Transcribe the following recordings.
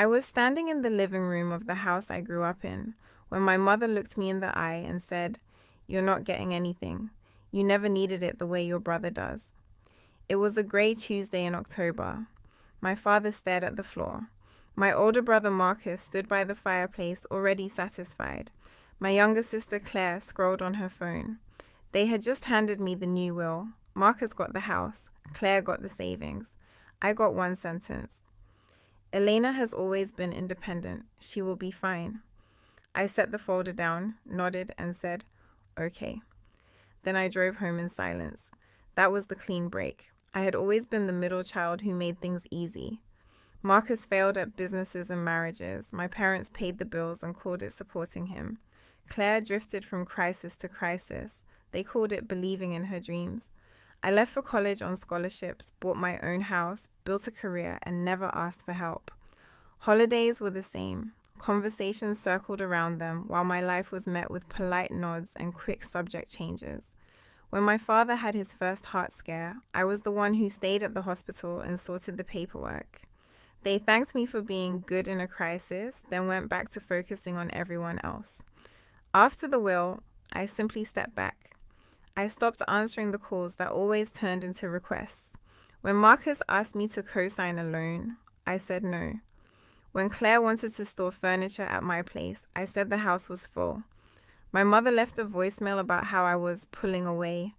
I was standing in the living room of the house I grew up in when my mother looked me in the eye and said, "You're not getting anything. You never needed it the way your brother does." It was a grey Tuesday in October. My father stared at the floor. My older brother Marcus stood by the fireplace, already satisfied. My younger sister Claire scrolled on her phone. They had just handed me the new will. Marcus got the house. Claire got the savings. I got one sentence. "Elena has always been independent. She will be fine." I set the folder down, nodded, and said, "Okay." Then I drove home in silence. That was the clean break. I had always been the middle child who made things easy. Marcus failed at businesses and marriages. My parents paid the bills and called it supporting him. Claire drifted from crisis to crisis. They called it believing in her dreams. I left for college on scholarships, bought my own house, built a career, and never asked for help. Holidays were the same. Conversations circled around them while my life was met with polite nods and quick subject changes. When my father had his first heart scare, I was the one who stayed at the hospital and sorted the paperwork. They thanked me for being good in a crisis, then went back to focusing on everyone else. After the will, I simply stepped back. I stopped answering the calls that always turned into requests. When Marcus asked me to co-sign a loan, I said no. When Claire wanted to store furniture at my place, I said the house was full. My mother left a voicemail about how I was pulling away.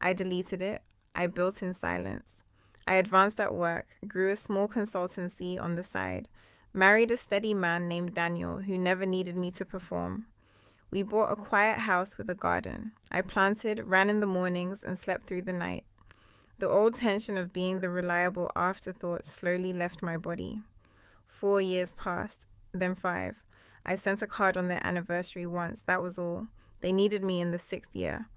I deleted it. I built in silence. I advanced at work, grew a small consultancy on the side, married a steady man named Daniel who never needed me to perform. We bought a quiet house with a garden. I planted, ran in the mornings, and slept through the night. The old tension of being the reliable afterthought slowly left my body. 4 years passed, then 5. I sent a card on their anniversary once, that was all. They needed me in the 6th year.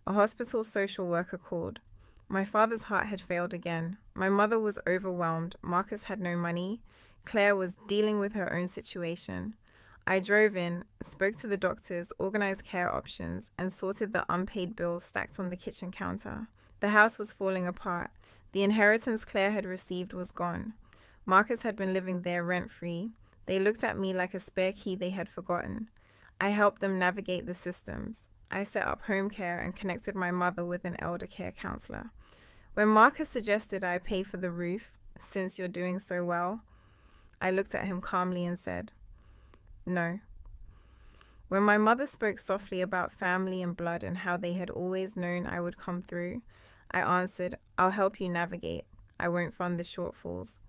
A hospital social worker called. My father's heart had failed again. My mother was overwhelmed. Marcus had no money. Claire was dealing with her own situation. I drove in, spoke to the doctors, organized care options, and sorted the unpaid bills stacked on the kitchen counter. The house was falling apart. The inheritance Claire had received was gone. Marcus had been living there rent-free. They looked at me like a spare key they had forgotten. I helped them navigate the systems. I set up home care and connected my mother with an elder care counselor. When Marcus suggested I pay for the roof, since you're doing so well, I looked at him calmly and said, "No." When my mother spoke softly about family and blood and how they had always known I would come through, I answered, "I'll help you navigate. I won't fund the shortfalls."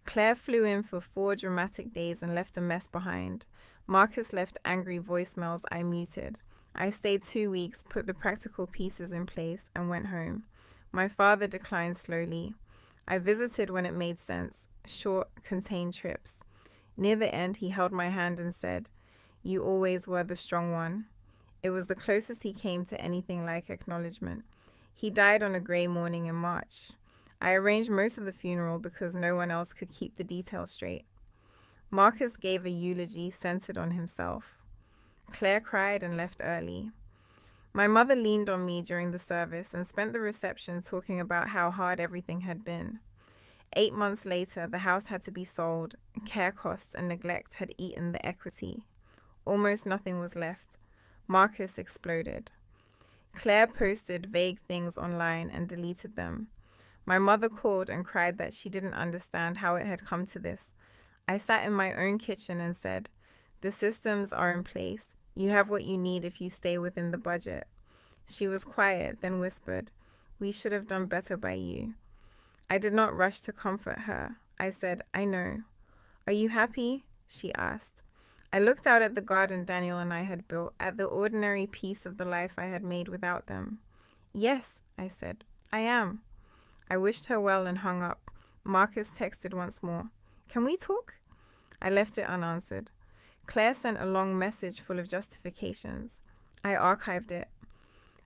Claire flew in for 4 dramatic days and left a mess behind. Marcus left angry voicemails I muted. I stayed 2 weeks, put the practical pieces in place, and went home. My father declined slowly. I visited when it made sense, short, contained trips. Near the end, he held my hand and said, "You always were the strong one." It was the closest he came to anything like acknowledgement. He died on a grey morning in March. I arranged most of the funeral because no one else could keep the details straight. Marcus gave a eulogy centered on himself. Claire cried and left early. My mother leaned on me during the service and spent the reception talking about how hard everything had been. 8 months later, the house had to be sold. Care costs and neglect had eaten the equity. Almost nothing was left. Marcus exploded. Claire posted vague things online and deleted them. My mother called and cried that she didn't understand how it had come to this. I sat in my own kitchen and said, "The systems are in place. You have what you need if you stay within the budget." She was quiet, then whispered, "We should have done better by you." I did not rush to comfort her. I said, "I know." "Are you happy?" she asked. I looked out at the garden Daniel and I had built, at the ordinary piece of the life I had made without them. "Yes," I said, "I am." I wished her well and hung up. Marcus texted once more, "Can we talk?" I left it unanswered. Claire sent a long message full of justifications. I archived it.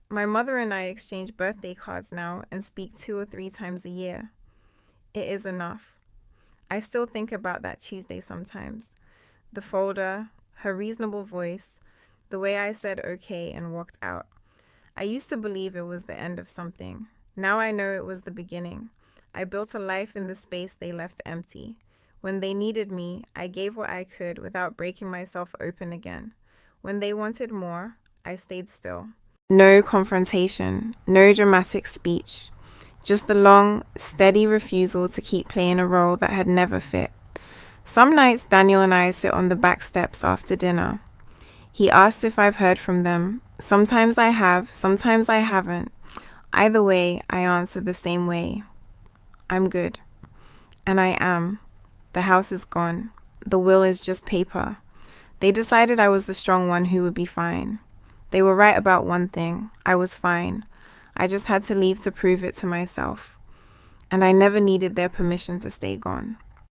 My mother and I exchange birthday cards now and speak 2 or 3 times a year. It is enough. I still think about that Tuesday sometimes. The folder, her reasonable voice, the way I said okay and walked out. I used to believe it was the end of something. Now I know it was the beginning. I built a life in the space they left empty. When they needed me, I gave what I could without breaking myself open again. When they wanted more, I stayed still. No confrontation, no dramatic speech, just the long, steady refusal to keep playing a role that had never fit. Some nights Daniel and I sit on the back steps after dinner. He asks if I've heard from them. Sometimes I have, sometimes I haven't. Either way, I answer the same way. I'm good. And I am. The house is gone. The will is just paper. They decided I was the strong one who would be fine. They were right about one thing. I was fine. I just had to leave to prove it to myself. And I never needed their permission to stay gone.